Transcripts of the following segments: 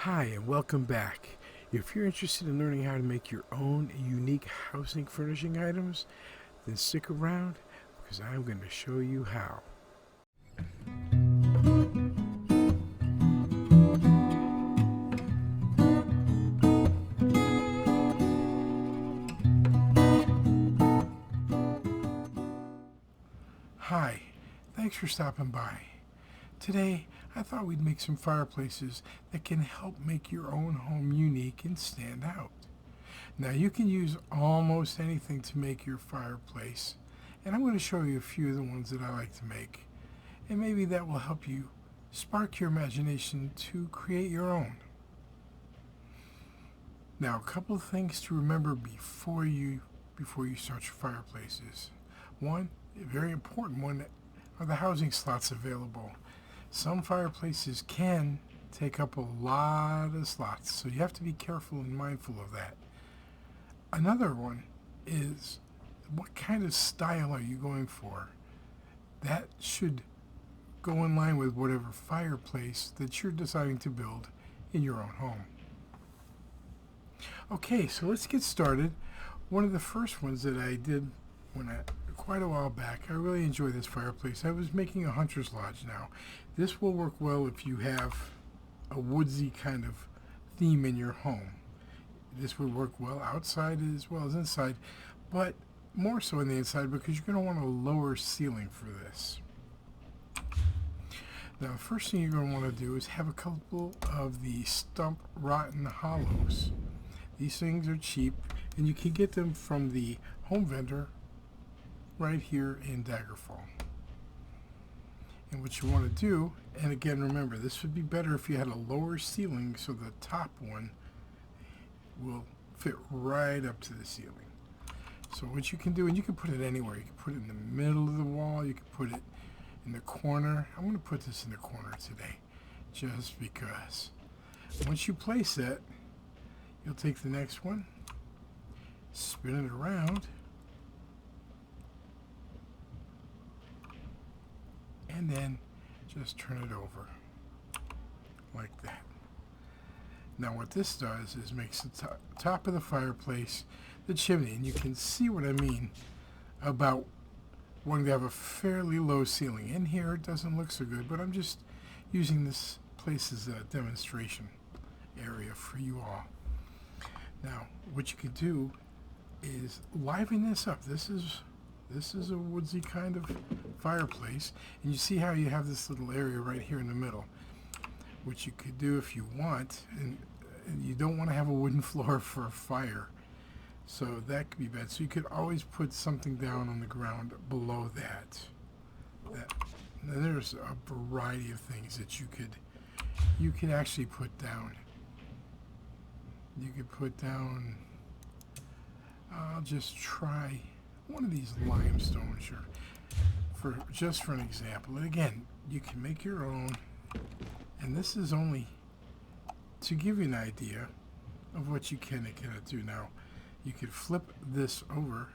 Hi, and welcome back. If you're interested in learning how to make your own unique housing furnishing items, then stick around because I'm going to show you how. Hi, thanks for stopping by. Today, I thought we'd make some fireplaces that can help make your own home unique and stand out. Now, you can use almost anything to make your fireplace, and I'm going to show you a few of the ones that I like to make, and maybe that will help you spark your imagination to create your own. Now, a couple of things to remember before you start your fireplaces. One, a very important one, are the housing slots available. Some fireplaces can take up a lot of slots, so you have to be careful and mindful of that. Another one is, what kind of style are you going for? That should go in line with whatever fireplace that you're deciding to build in your own home. Okay, so let's get started. One of the first ones that I did quite a while back, I really enjoy this fireplace. I was making a hunter's lodge now. This will work well if you have a woodsy kind of theme in your home. This would work well outside as well as inside, but more so on the inside because you're going to want a lower ceiling for this. Now, the first thing you're going to want to do is have a couple of the stump rotten hollows. These things are cheap, and you can get them from the home vendor right here in Daggerfall. And what you want to do, and again remember, this would be better if you had a lower ceiling so the top one will fit right up to the ceiling. So what you can do, and you can put it anywhere, you can put it in the middle of the wall, you can put it in the corner. I'm going to put this in the corner today just because. Once you place it, you'll take the next one, spin it around, and then just turn it over like that. Now what this does is makes the top of the fireplace the chimney, and you can see what I mean about wanting to have a fairly low ceiling. In here it doesn't look so good, but I'm just using this place as a demonstration area for you all. Now what you can do is liven this up. This is a woodsy kind of fireplace, and you see how you have this little area right here in the middle. What you could do if you want, and you don't want to have a wooden floor for a fire, so that could be bad. So you could always put something down on the ground below that. And there's a variety of things that you could actually put down. You could put down, I'll just try one of these limestones just for an example. And again, you can make your own, and this is only to give you an idea of what you can and cannot do. Now, you could flip this over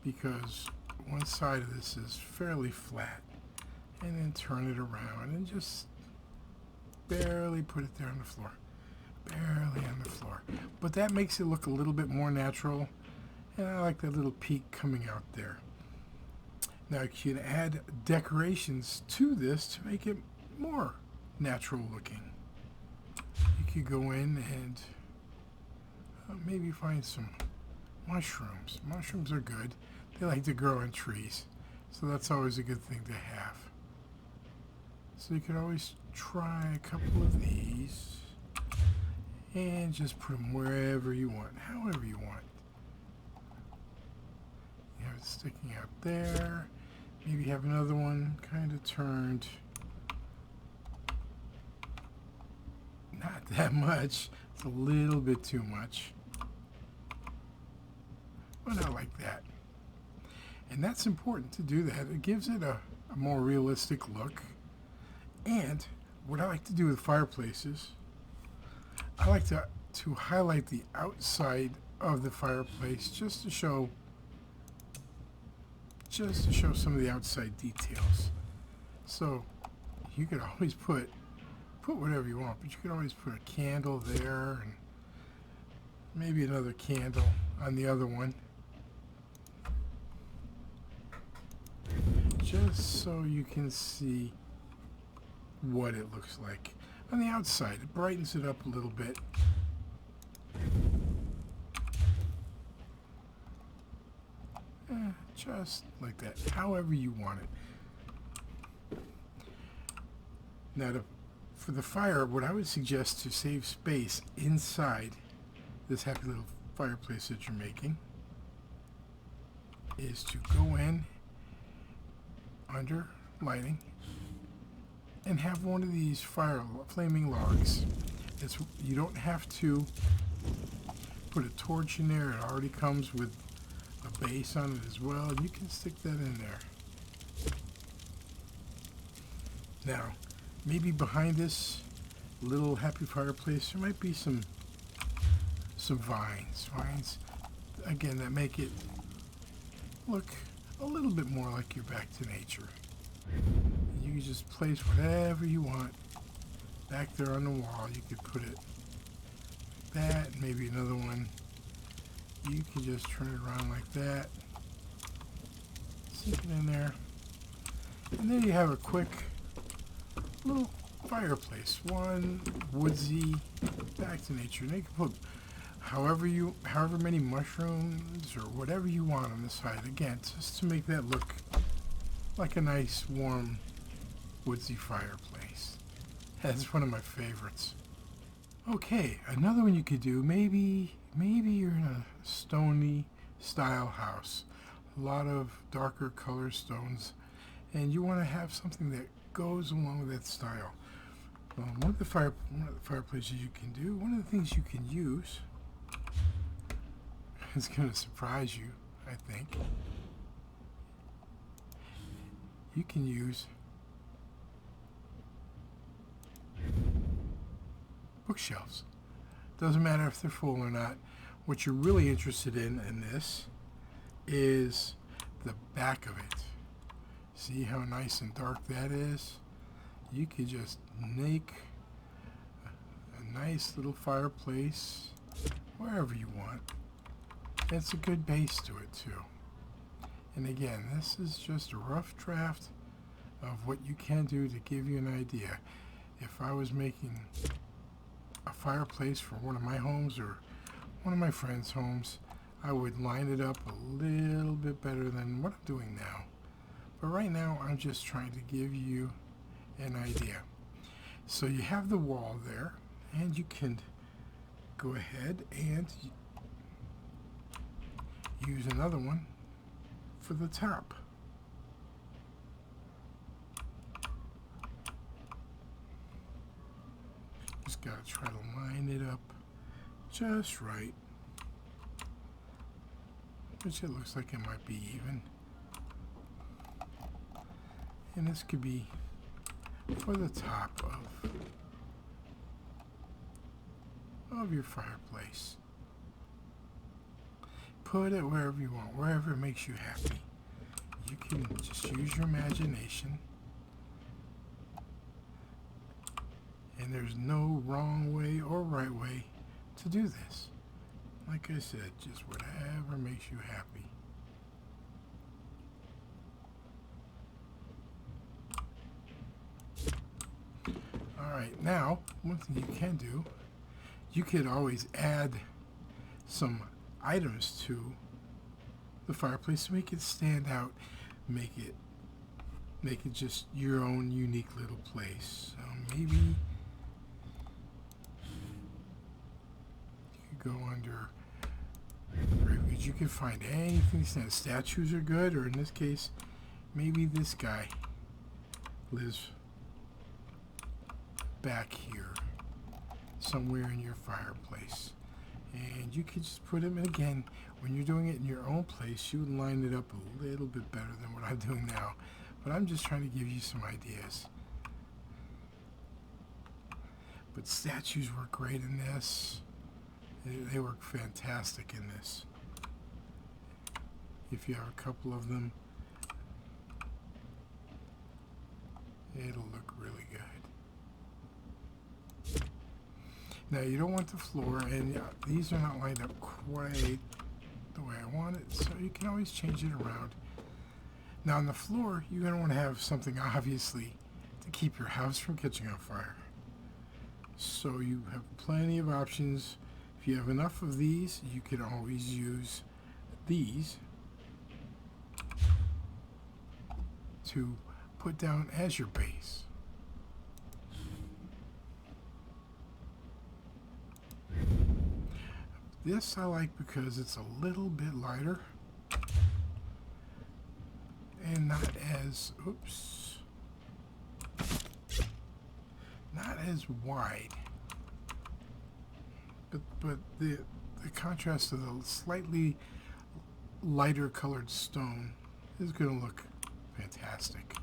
because one side of this is fairly flat, and then turn it around and just barely put it there on the floor. Barely on the floor. But that makes it look a little bit more natural, and I like that little peak coming out there. Now you can add decorations to this to make it more natural looking. You could go in and maybe find some mushrooms. Mushrooms are good. They like to grow in trees, so that's always a good thing to have. So you could always try a couple of these and just put them wherever you want, however you want. You have it sticking out there. Maybe have another one kind of turned. Not that much. It's a little bit too much. But not like that. And that's important to do that. It gives it a more realistic look. And what I like to do with fireplaces, I like to highlight the outside of the fireplace just to show some of the outside details. So you could always put put whatever you want, but you can always put a candle there and maybe another candle on the other one, just so you can see what it looks like on the outside. It brightens it up a little bit. Just like that, however you want it. Now, for the fire, what I would suggest to save space inside this happy little fireplace that you're making is to go in under lighting and have one of these flaming logs. You don't have to put a torch in there. It already comes with a base on it as well, and you can stick that in there. Now, maybe behind this little happy fireplace there might be some vines, again, that make it look a little bit more like you're back to nature. You can just place whatever you want back there on the wall. You could put it like that, maybe another one. You can just turn it around like that, stick it in there, and there you have a quick little fireplace. One woodsy, back to nature. And you can put however many mushrooms or whatever you want on the side. Again, just to make that look like a nice, warm, woodsy fireplace. That's one of my favorites. Okay, another one you could do, maybe you're in a Stoney Style house. A lot of darker color stones, and you want to have something that goes along with that style. One of the fireplaces you can do, one of the things you can use, it's going to surprise you, I think. You can use bookshelves. Doesn't matter if they're full or not. What you're really interested in this is the back of it. See how nice and dark that is? You could just make a nice little fireplace wherever you want. It's a good base to it too. And again, this is just a rough draft of what you can do to give you an idea. If I was making a fireplace for one of my homes or one of my friends' homes, I would line it up a little bit better than what I'm doing now. But right now, I'm just trying to give you an idea. So you have the wall there, and you can go ahead and use another one for the top. Just gotta try to line it up just right, which it looks like it might be even. And this could be for the top of your fireplace. Put it wherever you want, wherever it makes you happy. You can just use your imagination. And there's no wrong way or right way to do this. Like I said, just whatever makes you happy. Alright, now, one thing you can do, you could always add some items to the fireplace to make it stand out, make it just your own unique little place. So maybe you could go under, you can find anything. Statues are good, or in this case, maybe this guy lives back here somewhere in your fireplace, and you could just put him in. Again, when you're doing it in your own place, you would line it up a little bit better than what I'm doing now, but I'm just trying to give you some ideas. But statues work great in this. They work fantastic in this. If you have a couple of them, it'll look really good. Now you don't want the floor, and these are not lined up quite the way I want it, so you can always change it around. Now on the floor, you're going to want to have something obviously to keep your house from catching on fire. So you have plenty of options. If you have enough of these, you can always use these to put down as your base. This I like because it's a little bit lighter and not as, not as wide. But the contrast of the slightly lighter colored stone is going to look fantastic.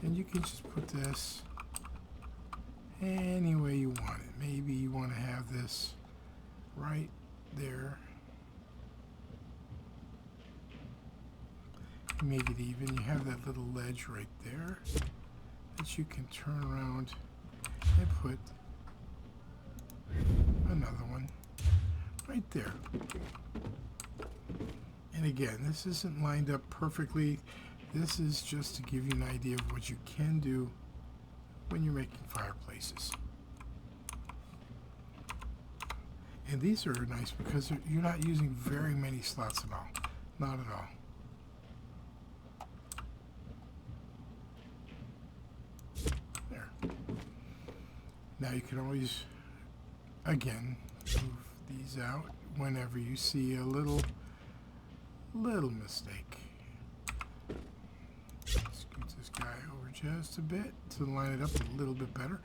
And you can just put this any way you want it. Maybe you want to have this right there. Make it even. You have that little ledge right there that you can turn around and put another one right there. And again, this isn't lined up perfectly. This is just to give you an idea of what you can do when you're making fireplaces. And these are nice because you're not using very many slots at all. Not at all. There. Now you can always, again, move these out whenever you see a little mistake. Scoot this guy over just a bit to line it up a little bit better.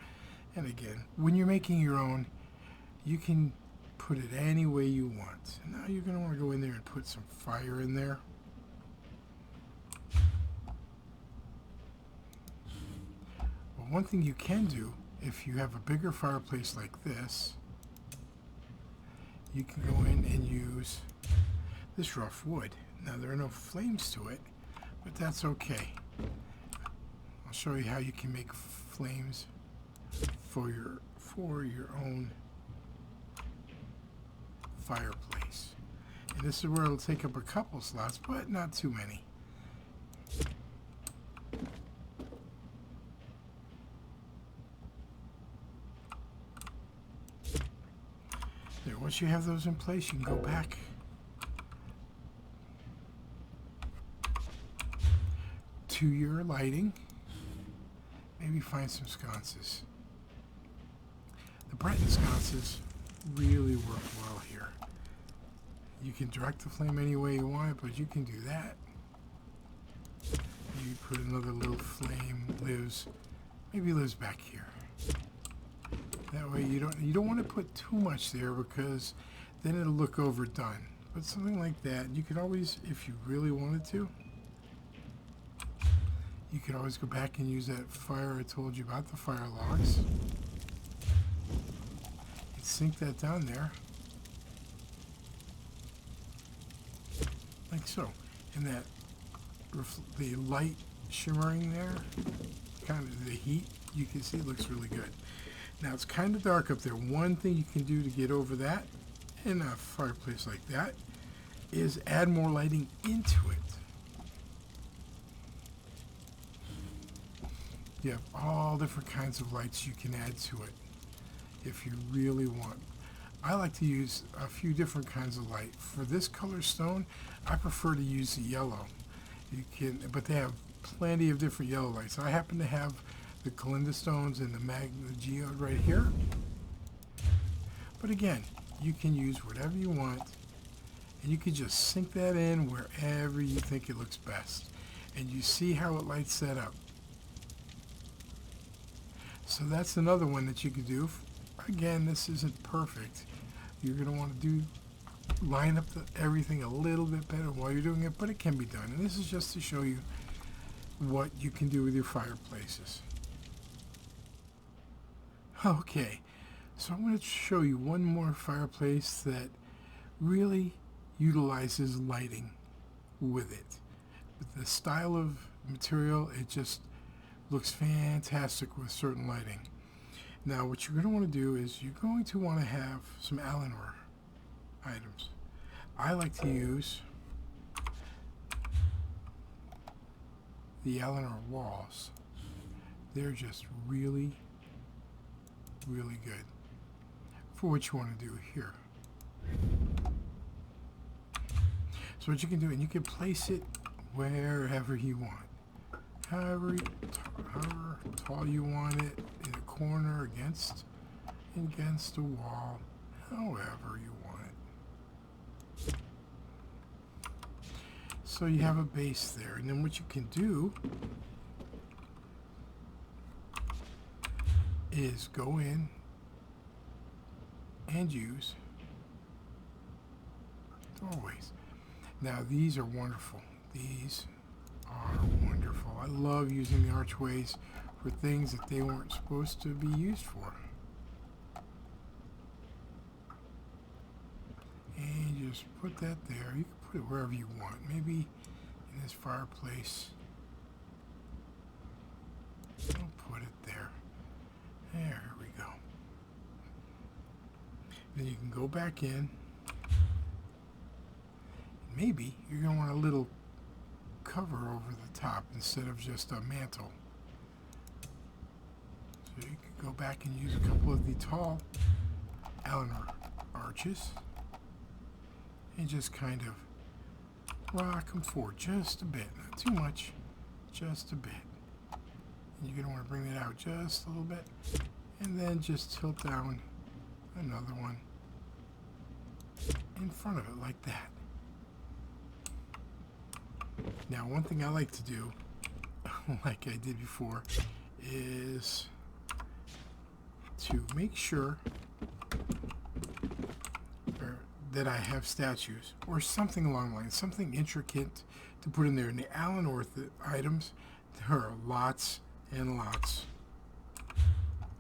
And again, when you're making your own, you can put it any way you want. And now you're going to want to go in there and put some fire in there. But one thing you can do, if you have a bigger fireplace like this, you can go in and use this rough wood. Now there are no flames to it, but that's okay. I'll show you how you can make flames for your own fireplace. And this is where it'll take up a couple slots, but not too many. There, once you have those in place, you can go back to your lighting. Maybe find some sconces. The Breton sconces really work well here. You can direct the flame any way you want, but you can do that. You put another little flame maybe lives back here. That way you don't want to put too much there because then it'll look overdone. But something like that, you could always, if you really wanted to, you could always go back and use that fire I told you about, the fire logs. You'd sink that down there. Like so. And that, the light shimmering there, kind of the heat, you can see it looks really good. Now it's kind of dark up there. One thing you can do to get over that in a fireplace like that is add more lighting into it. You have all different kinds of lights you can add to it if you really want. I like to use a few different kinds of light. For this color stone, I prefer to use the yellow. But they have plenty of different yellow lights. I happen to have the Kalinda stones and the Magna Geode right here. But again, you can use whatever you want, and you can just sink that in wherever you think it looks best. And you see how it lights that up. So that's another one that you could do. Again, this isn't perfect. You're going to want to line up everything a little bit better while you're doing it, but it can be done. And this is just to show you what you can do with your fireplaces. Okay, so I'm going to show you one more fireplace that really utilizes lighting with it. But the style of material. It just looks fantastic with certain lighting. Now what you're going to want to do is you're going to want to have some Allen items. I like to use the Allen walls. They're just really, really good for what you want to do here. So what you can do, and you can place it wherever you want. However tall you want it, in a corner, against a wall, however you want it. So you have a base there, and then what you can do is go in and use doorways. Now these are wonderful. These are wonderful. I love using the archways for things that they weren't supposed to be used for. And you just put that there. You can put it wherever you want. Maybe in this fireplace. I'll put it there. There we go. Then you can go back in. Maybe you're going to want a little cover over the top instead of just a mantle. So you can go back and use a couple of the tall Allen arches and just kind of rock them forward just a bit, not too much, just a bit. And you're going to want to bring that out just a little bit, and then just tilt down another one in front of it like that. Now one thing I like to do, like I did before, is to make sure that I have statues or something along the lines, something intricate to put in there. In the Allen items, there are lots and lots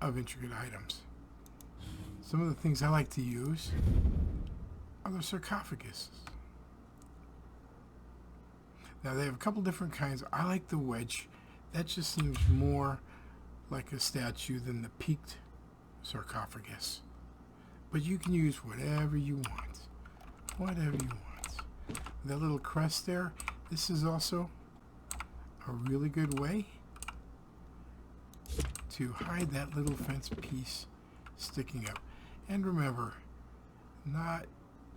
of intricate items. Some of the things I like to use are the sarcophaguses. Now they have a couple different kinds. I like the wedge. That just seems more like a statue than the peaked sarcophagus. But you can use whatever you want. Whatever you want. That little crest there, this is also a really good way to hide that little fence piece sticking up. And remember, not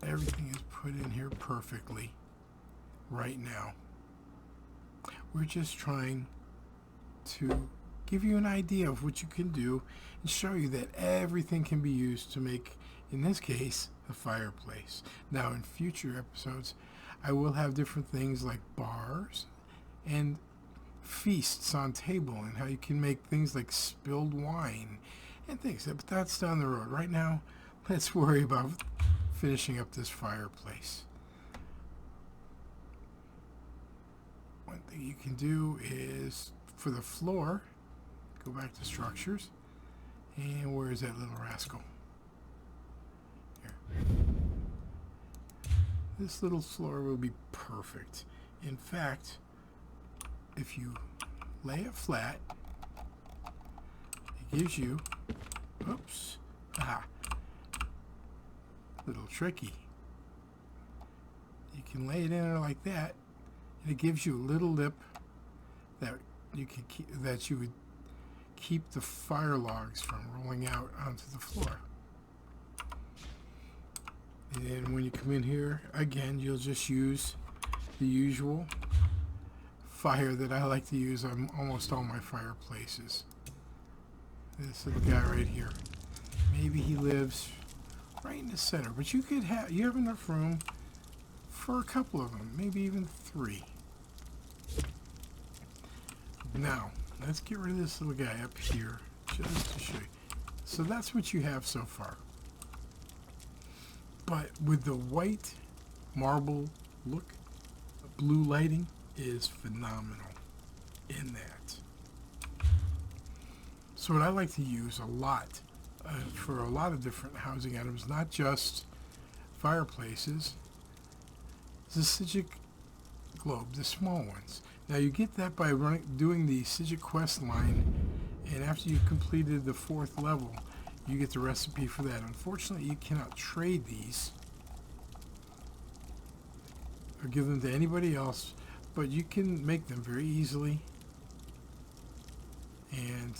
everything is put in here perfectly right now. We're just trying to give you an idea of what you can do and show you that everything can be used to make, in this case, a fireplace. Now in future episodes, I will have different things like bars and feasts on table, and how you can make things like spilled wine and things. But that's down the road. Right now, let's worry about finishing up this fireplace. One thing you can do is, for the floor, go back to structures, and where is that little rascal? Here. This little floor will be perfect. In fact, if you lay it flat, it gives you, oops, little tricky. You can lay it in there like that, and it gives you a little lip that you can that you would keep the fire logs from rolling out onto the floor. And when you come in here, again, you'll just use the usual fire that I like to use on almost all my fireplaces. This little guy right here. Maybe he lives right in the center, but you have enough room for a couple of them, maybe even 3. Now, let's get rid of this little guy up here just to show you. So that's what you have so far. But with the white marble look, blue lighting is phenomenal in that. So what I like to use a lot for a lot of different housing items, not just fireplaces, is the Sijic globe, the small ones. Now you get that by doing the Sigil quest line, and after you've completed the 4th level, you get the recipe for that. Unfortunately, you cannot trade these or give them to anybody else, but you can make them very easily and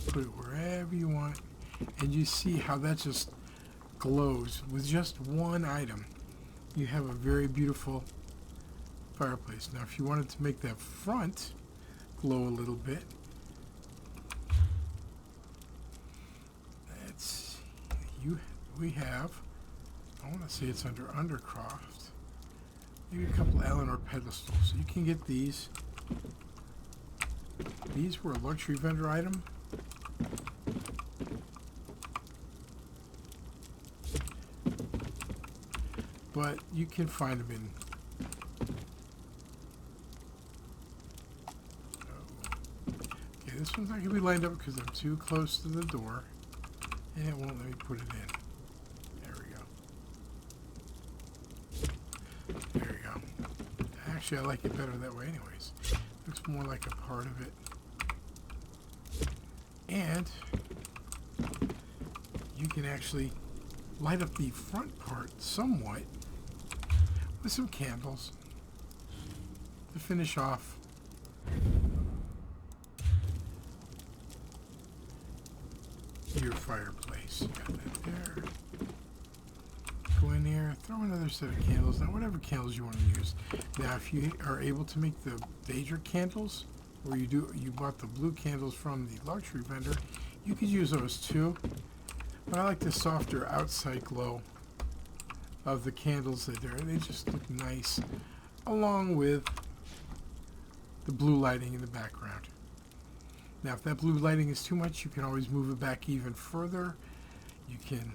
put it wherever you want. And you see how that just glows with just one item. You have a very beautiful fireplace. Now if you wanted to make that front glow a little bit, we have, I want to say it's under Undercroft, maybe a couple Eleanor pedestals. So you can get these. These were a luxury vendor item. But you can find them in okay, this one's not going to be lined up because I'm too close to the door, and it won't let me put it in. There we go. There you go. Actually, I like it better that way anyways. Looks more like a part of it. And you can actually light up the front part somewhat with some candles to finish off your fireplace. You got that there. Go in there, throw another set of candles. Now, whatever candles you want to use. Now, if you are able to make the Daedra candles, or you bought the blue candles from the luxury vendor, you could use those too. But I like the softer outside glow of the candles that they just look nice, along with the blue lighting in the background. Now, if that blue lighting is too much, you can always move it back even further. You can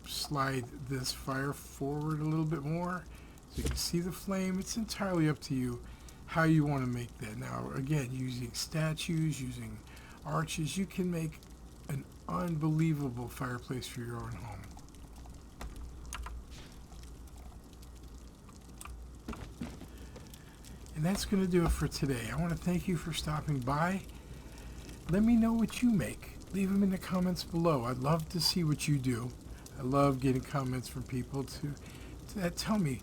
slide this fire forward a little bit more so you can see the flame. It's entirely up to you how you want to make that. Now, again, using statues, using arches, you can make an unbelievable fireplace for your own home. And that's going to do it for today. I want to thank you for stopping by. Let me know what you make. Leave them in the comments below. I'd love to see what you do. I love getting comments from people to tell me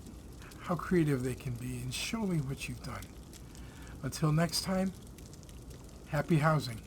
how creative they can be and show me what you've done. Until next time, happy housing.